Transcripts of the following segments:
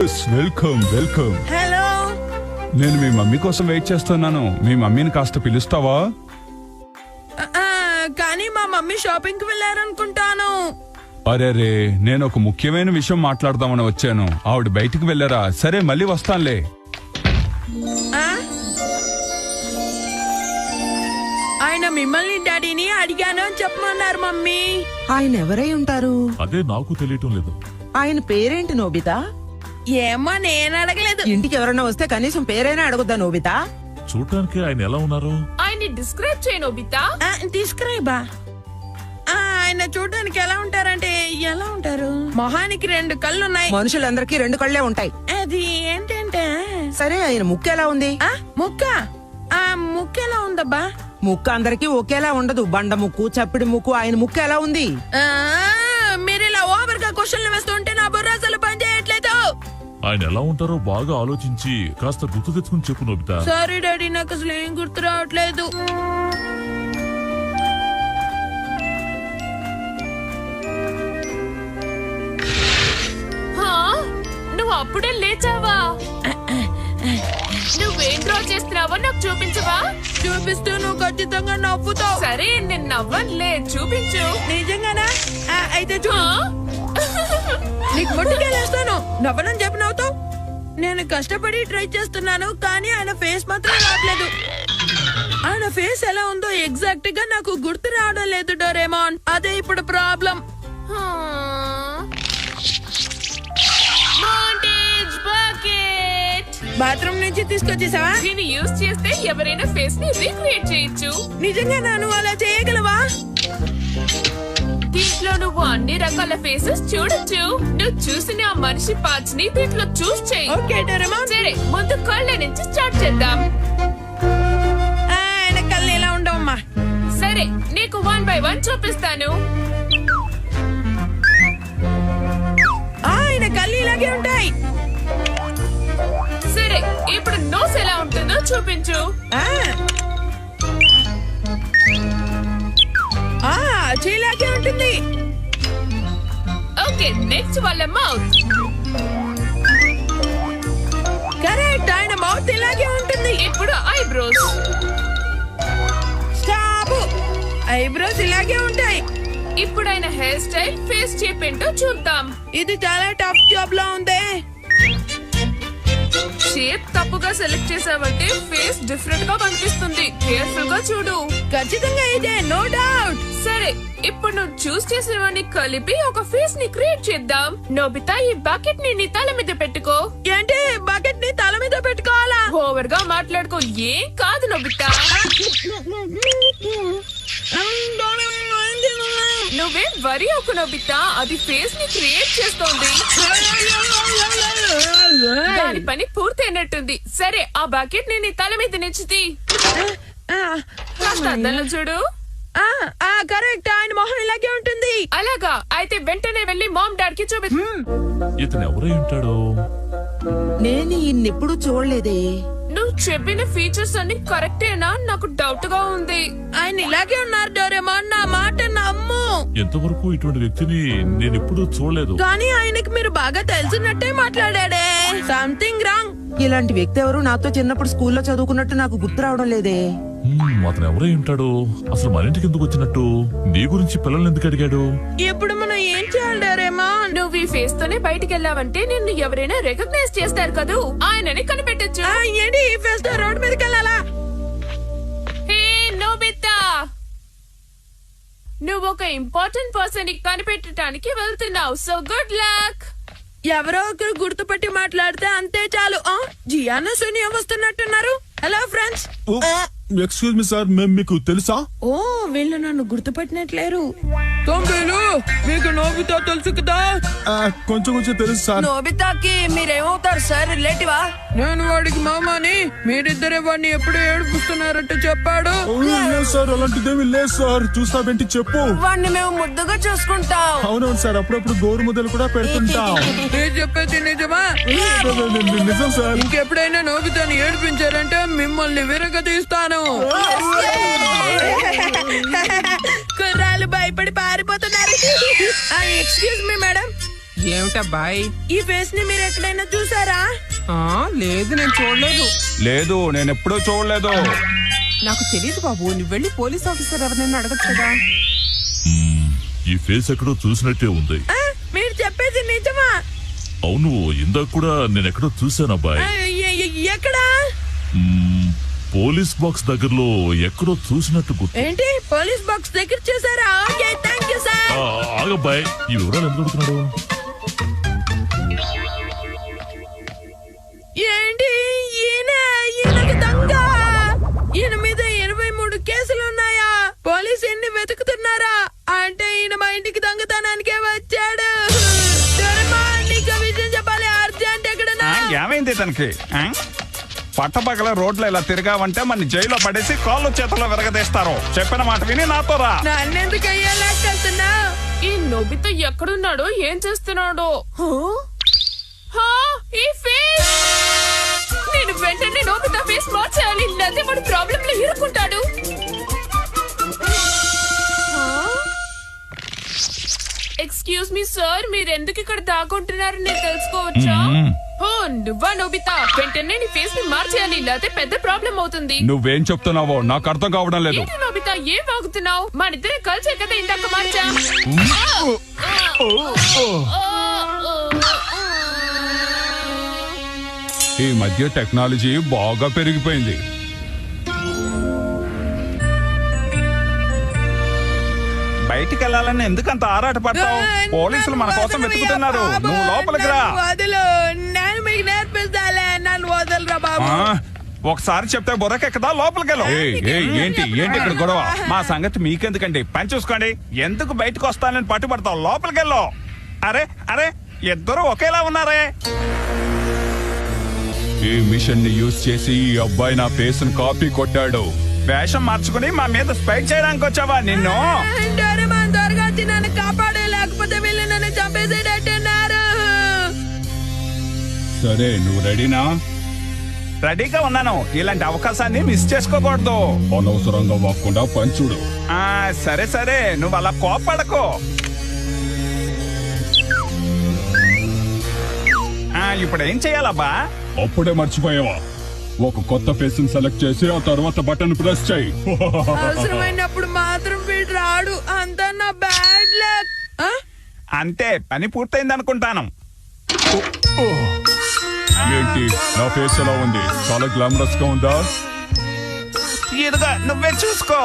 Welcome welcome. Hello. నేను మీ mummy కోసం wait చేస్తున్నాను. మీ మమ్మీని కాస్త పిలుస్తావా? కానీ మా మమ్మీ షాపింగ్ కి వెళ్ళారనుకుంటాను. అరే, నేను ఒక ముఖ్యమైన విషయం మాట్లాడదామని వచ్చాను. ఆవిడ బయటికి వెళ్ళారా? సరే, మళ్ళీ వస్తానులే. ఆయన మిమ్మల్ని డాడీని అడిగాను అని చెప్పమన్నారు మమ్మీ. ఆయన ఎవరై ఉంటారు? అదే నాకు తెలియటం లేదు. ఆయన పేరేంటి నోబితా? ఏమో నేను అడగలేదు. ఇంటికి ఎవరైనా వస్తే కనీసం పేరైనా అడుగుద్దా నోబితా? చూడటానికి ఆయన ఎలా ఉన్నారు? ఆయన్ని డిస్క్రైబ్ చేయ నోబితా. తీసుకురాబా. ఆయన చూడడానికి ఎలా ఉంటారంటే ఎలా ఉంటారు? మొహానికి 2 కళ్ళున్నాయి. మనుషులందరికీ 2 కళ్ళే ఉంటాయి. అది ఏంటంటే సరే, ఆయన ముక్కు ఎలా ఉంది? ముక్క ముక్క ఎలా ఉందబ్బా? ముక్కు అందరికీ ఒకేలా ఉండదు. బండ ముక్కు, చప్పిడి ముక్కు. ఆయన ముక్కు ఎలా ఉంది? మీరు ఇలా ఓవర్ గా క్వశ్చన్లు వేస్తుంటే నా బుర్ర అసలు పని చేయట్లేదు. ఆయన ఎలా ఉంటారో బాగా ఆలోచించి కాస్త గుర్తు తెచ్చుకుని చెప్పు నోబితా. సారీ డాడీ, నాకు అసలు ఏం గుర్తు రావట్లేదు. నువ్వు అప్పుడే లేచావా? నువ్వేం డ్రా చేస్తున్నావో నాకు చూపించవా? చూపిస్తూ నువ్వు ఖచ్చితంగా నవ్వుతావు. సరే, నేను నవ్వనులే, చూపించు. నిజంగానా? అయితే నీకు ముట్టుకెళ్ళేస్తాను. నవ్వనని చెప్పి నవ్వుతావు. నేను కష్టపడి ట్రై చేస్తున్నాను, కానీ ఆయన ఫేస్ మాత్రం రావట్లేదు. ఆయన ఫేస్ ఎలా ఉందో ఎగ్జాక్ట్ గా నాకు గుర్తు రావడం లేదు డోరేమాన్. అదే ఇప్పుడు ప్రాబ్లం. బాత్రూమ్ నుంచి తీసుకొచ్చేసావా? దీన్ని యూజ్ చేస్తే ఎవరైనా ఫేస్ ని రీక్రియేట్ చేయొచ్చు. నిజంగా నువ్వు అలా చేయగలవా? దీంట్లో నువ్వు అన్ని రకాల ఫేసెస్ చూడొచ్చు. నువ్వు చూసిన ఆ మనిషి పార్ట్స్ ని దీంట్లో చూస్ చేయి. Okay Doraemon. సరే, ముందు కళ్ళ నుంచి స్టార్ట్ చేద్దాం. ఆయన కళ్ళు ఎలా ఉండవమ్మా? సరే, నీకు 1 by 1 చూపిస్తాను. ఆయన కళ్ళు ఇలాగే ఉంటాయి. సరే, ఇప్పుడు నోస్ ఎలా ఉంటుందో చూపించు. చీలాగే ఉంటుంది. ఓకే, నెక్స్ట్ వాళ్ళ మౌత్. కరెక్ట్, ఆయన మౌత్ ఇలాగే ఉంటుంది. ఇప్పుడు ఐబ్రోస్. స్టాప్. ఐబ్రోస్ ఇలాగే ఉంటాయి. ఇప్పుడు ఆయన హెయిర్ స్టైల్, ఫేస్ షేప్ ఏంటో చూద్దాం. ఇది చాలా టఫ్ జాబ్ లా ఉంది. షేప్ తప్పుగా సెలెక్ట్ చేసావంటే ఫేస్ డిఫరెంట్ గా కనిపిస్తుంది. కేర్ఫుల్ గా చూడు. ఖచ్చితంగా ఇదే, నో డౌట్. సరే, ఇప్పుడు నువ్వు చూస్ చేసినవన్నీ కలిపి ఒక ఫేస్ ని క్రియేట్ చేద్దాం. నోబితా, ఈ బకెట్ ని నీ తల మీద పెట్టుకో. ఏంటి, బకెట్ ని తల మీద పెట్టుకోవాలా? ఓవర్ గా మాట్లాడుకో. ఏం కాదు నోబితా. నువ్వేం వరి అవ్వకు నోబితా, అది ఫేస్ ని క్రియేట్ చేస్తోంది. దాని పని పూర్తయినట్టుంది. సరే, ఆ బకెట్ ని నీ తల మీద నిచ్చితి. కాస్త అద్దంలో చూడు. కరెక్ట్, ఆయన మొహం ఇలాగే ఉంటుంది. అలాగా? అయితే వెంటనే వెళ్లి మామ్ డాడ్ కి చూపి. ఇతను ఎవరై ఉంటాడు? నేను ఈయన్నెప్పుడు చూడలేదే. నువ్వు చెప్పిన ఫీచర్స్ అన్ని కరెక్టేనా? నాకు డౌట్ గా ఉంది. ఆయన ఇలాగే ఉన్నారు డోరేమాన్, నా మాట నమ్ము. ఎంతవరకు ఇటువంటి వ్యక్తిని నేను ఎప్పుడూ చూడలేదు. కానీ ఆయనకి మీరు బాగా తెలిసినట్టే మాట్లాడాడే. Something wrong. ఇలాంటి వ్యక్తి ఎవరు నాతో చిన్నప్పుడు స్కూల్లో చదువుకున్నట్టు నాకు గుర్తు రావడం లేదే. అతను ఎవరై ఉంటాడు? అసలు మన ఇంటికి ఎందుకు వచ్చినట్టు? నీ గురించి పిల్లల్ని ఎందుకు అడిగాడు? ఇప్పుడు మనం ఏం చేయాలి డోరేమాన్? నువ్వు ఈ ఫేస్ తోనే బయటికి వెళ్ళావంటే నిన్ను ఎవరైనా రికగ్నైజ్ చేస్తారు కదూ. ఆయనని కనిపెట్టచ్చు. ఏంటి, ఈ ఫేస్ తో రోడ్ మీదకి వెళ్ళాలా? హే నోబితా, నువ్వు ఒక ఇంపార్టెంట్ పర్సన్ ని కనిపెట్టడానికి వెళ్తున్నావు. So good luck. ఎవరో ఒకరు గుర్తుపట్టి మాట్లాడితే అంతే చాలు. జియానా సోనియా వస్తున్నట్టున్నారు. Hello friends. Excuse me sir, మేము మీకు తెలుసా? ఓ, వీళ్ళు నన్ను గుర్తుపట్టినట్లేరు. మీకు నోబితా తెలుసు కదా? కొంచెం కొంచెం తెలుసు సార్. నోబితాకి మీరేమవుతారు సార్? రిలేటివా? నేను వాడికి మామాని. మీరిద్దరే వాడిని ఎప్పుడు ఏడుపుస్తున్నారంటే చెప్పాడు. లేదు సార్, అలాంటిదేమీ లేదు సార్. చూస్తావేంటి చెప్పు. వాడిని మేము ముద్దుగా చూసుకుంటాం. అవునవును సార్, అప్పుడప్పుడు గోరు ముద్దలు కూడా పెడుతుంటాం. నేను చెప్పేది నిజమా? నిజం సార్. ఇంకెప్పుడైనా నోబితాని ఏడిపించారంటే మిమ్మల్ని విరగదీస్తాను. కుర్రాళ్ళు భయపడి పారిపోతున్నారు. ఎక్స్క్యూజ్ మీ మేడం, ఏమిటబ్బాయ్? ఈ ఫేస్ ని మీరు ఎక్కడైనా చూసారా? లేదు, నేను చూడలేదు. లేదు, నేను ఎప్పుడూ చూడలేదు. నాకు తెలియదు బాబు. నువ్వు వెళ్ళి పోలీస్ ఆఫీసర్ ఎవరైనా అడగచ్చు కదా. ఈ ఫేస్ ఎక్కడో చూసినట్టే ఉంది. మీరు చెప్పేది నిజమా? అవును, ఇందాక కూడా నేను ఎక్కడో చూశాను అబ్బాయి. ఎక్కడా? పోలీస్ బాక్స్ దగ్గరలో ఎక్కడో చూసినట్టు గుర్తు. ఏంటి, పోలీస్ బాక్స్ దగ్గర చూసారా? Okay, thank you sir. ఆగబ్బాయి, ఈ వివరాలు ఎందుకు అడుగుతున్నాడు? ఏంటి, ఈయనకి దొంగ? ఈయన మీద 23 కేసులు ఉన్నాయా? పోలీసు ఎన్ని వెతుకుతున్నారా? అంటే ఈయన మా ఇంటికి దొంగతనానికే వచ్చాడు. దొరమా, నీకు విషయం చెప్పాలి, అర్జెంట్. ఎక్కడన్నా ఏమైంది తనకి? పట్టపగల రోడ్లు ఇలా తిరిగావంటే మన జైల్లో పడేసి కాళ్ళు చేతుల్లో విరగదీస్తారు. చెప్పిన మాట విని నాతో రా. నన్నెందుకు అయ్యేలాకెళ్తున్నా? ఈ నోబితా ఎక్కడున్నాడో, ఏం చేస్తున్నాడో? ఈ ఫేస్! నేను వెంటనే నోబితా ఫేస్ మార్చాలి, లేకపోతే వాడు ప్రాబ్లం లో ఇరుక్కుంటాడు. ఎక్స్క్యూజ్ మీ సార్, మీరు ఎందుకు ఇక్కడ దాక్కుంటున్నారు నేను తెలుసుకోవచ్చా? నువ్వా నోబితా? వెంటనే నీ ఫేస్ ని మార్చేయాలి, లేకపోతే పెద్ద ప్రాబ్లం అవుతుంది. నువ్వేం చెప్తున్నావో నాకు అర్థం కావడం లేదు. ఏంటి నోబితా, ఏం వాగుతున్నావు? మన ఇద్దరం కలిసే కదా ఇందాక మార్చా. ఈ మధ్య టెక్నాలజీ బాగా పెరిగిపోయింది. బయటికి వెళ్ళాలని ఎందుకంత ఆరాట పడతావు? పోలీసులు మన కోసం వెతుకుతున్నారు. నువ్వు లోపలికి రా. వదులు, నేను మీకు నేర్పిస్తాలే. నన్ను వదలరా బాబు. ఒకసారి చెప్తే బుర్రకెక్కదా? లోపలికి వెళ్ళు. ఏంటి ఇక్కడ గొడవ? మా సంగతి మీకెందుకండి, పని చూసుకోండి. ఎందుకు బయటకు వస్తానని పట్టుబడతావు? లోపలికి వెళ్ళు. అరే ఇద్దరు ఒకేలా ఉన్నారే. ఈ మిషన్ ని యూజ్ చేసి ఈ అబ్బాయి నా ఫేస్ ను కాపీ కొట్టాడు. వేషం మార్చుకుని మా మీద స్పైక్ చేయడానికి వచ్చావా? నిన్ను డోరేమాన్ త్వరగా వచ్చి నన్ను కాపాడే, లేకపోతే వీళ్ళు నన్ను చంపేసేటట్టున్నారు. సరే, నువ్వు రెడీనా? రెడీగా ఉన్నాను. ఇలాంటి అవకాశాన్ని మిస్ చేసుకోకూడదు. అనవసరంగా వాక్కుండా పంచుడు. సరే, నువ్వు అలా కోపడకు. ఇప్పుడు ఏం చెయ్యాలబ్బా? అప్పుడే మర్చిపోయావా? ఒక కొత్త ఫేస్ సెలెక్ట్ చేసి ఆ తర్వాత బటన్ ప్రెస్ చేయి. అవసరమైనప్పుడు మాత్రం వీడు రాడు. అంతా నా బ్యాడ్ లక్. అంతే, పని పూర్తయింది అనుకుంటాను. ఏంటి నా ఫేస్ ఎలా ఉంది? చాలా గ్లామరస్ గా ఉందా? ఇదిగా నువ్వే చూసుకో.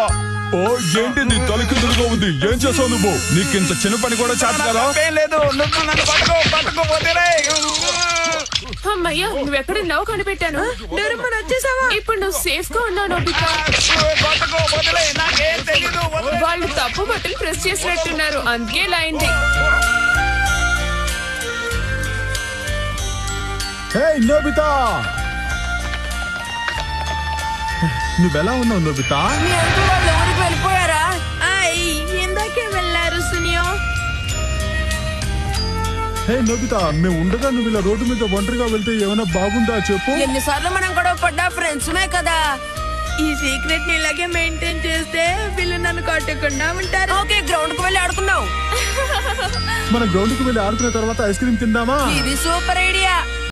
ఏంటిది తలకిందులుగా ఉంది? ఏం చేసావు నువ్వు? నీకింత చిన్న పని కూడా చేత కదా? లేదు, నువ్వు నన్ను పట్టుకోపోతే. అమ్మయ్యా, నువ్వెక్కడున్నావు కనిపెట్టాను. డోరేమాన్ వచ్చేసావా? ఇప్పుడు నువ్వు సేఫ్ గా ఉన్నావు నోబితా. వాళ్ళు తప్పు బట్టలు ప్రెస్ చేసినట్టున్నారు, అందుకే ఇలా అయింది. నోబితా, నువ్వెలా ఉన్నావు నోబితా? వెళ్ళిపోయారా? ఇందాకే వెళ్ళారు సునియో. నోబితా, మేము ఉండగా నువ్వు ఇలా రోడ్డు మీద ఒంటరిగా వెళ్తే ఏమైనా బాగుందా చెప్పు? ఎన్నిసార్లు మనం గొడవ పడ్డా ఫ్రెండ్స్మే కదా. ఈ సీక్రెట్ ని ఇలాగే మెయింటైన్ చేస్తే వీళ్ళు నన్ను కొట్టకుండా ఉంటారు. ఓకే, గ్రౌండ్ కు వెళ్ళి ఆడుకున్నావు. మన గ్రౌండ్ కు వెళ్ళి ఆడుకున్న తర్వాత ఐస్ క్రీమ్ తిందామా? ఇది సూపర్ ఐడియా.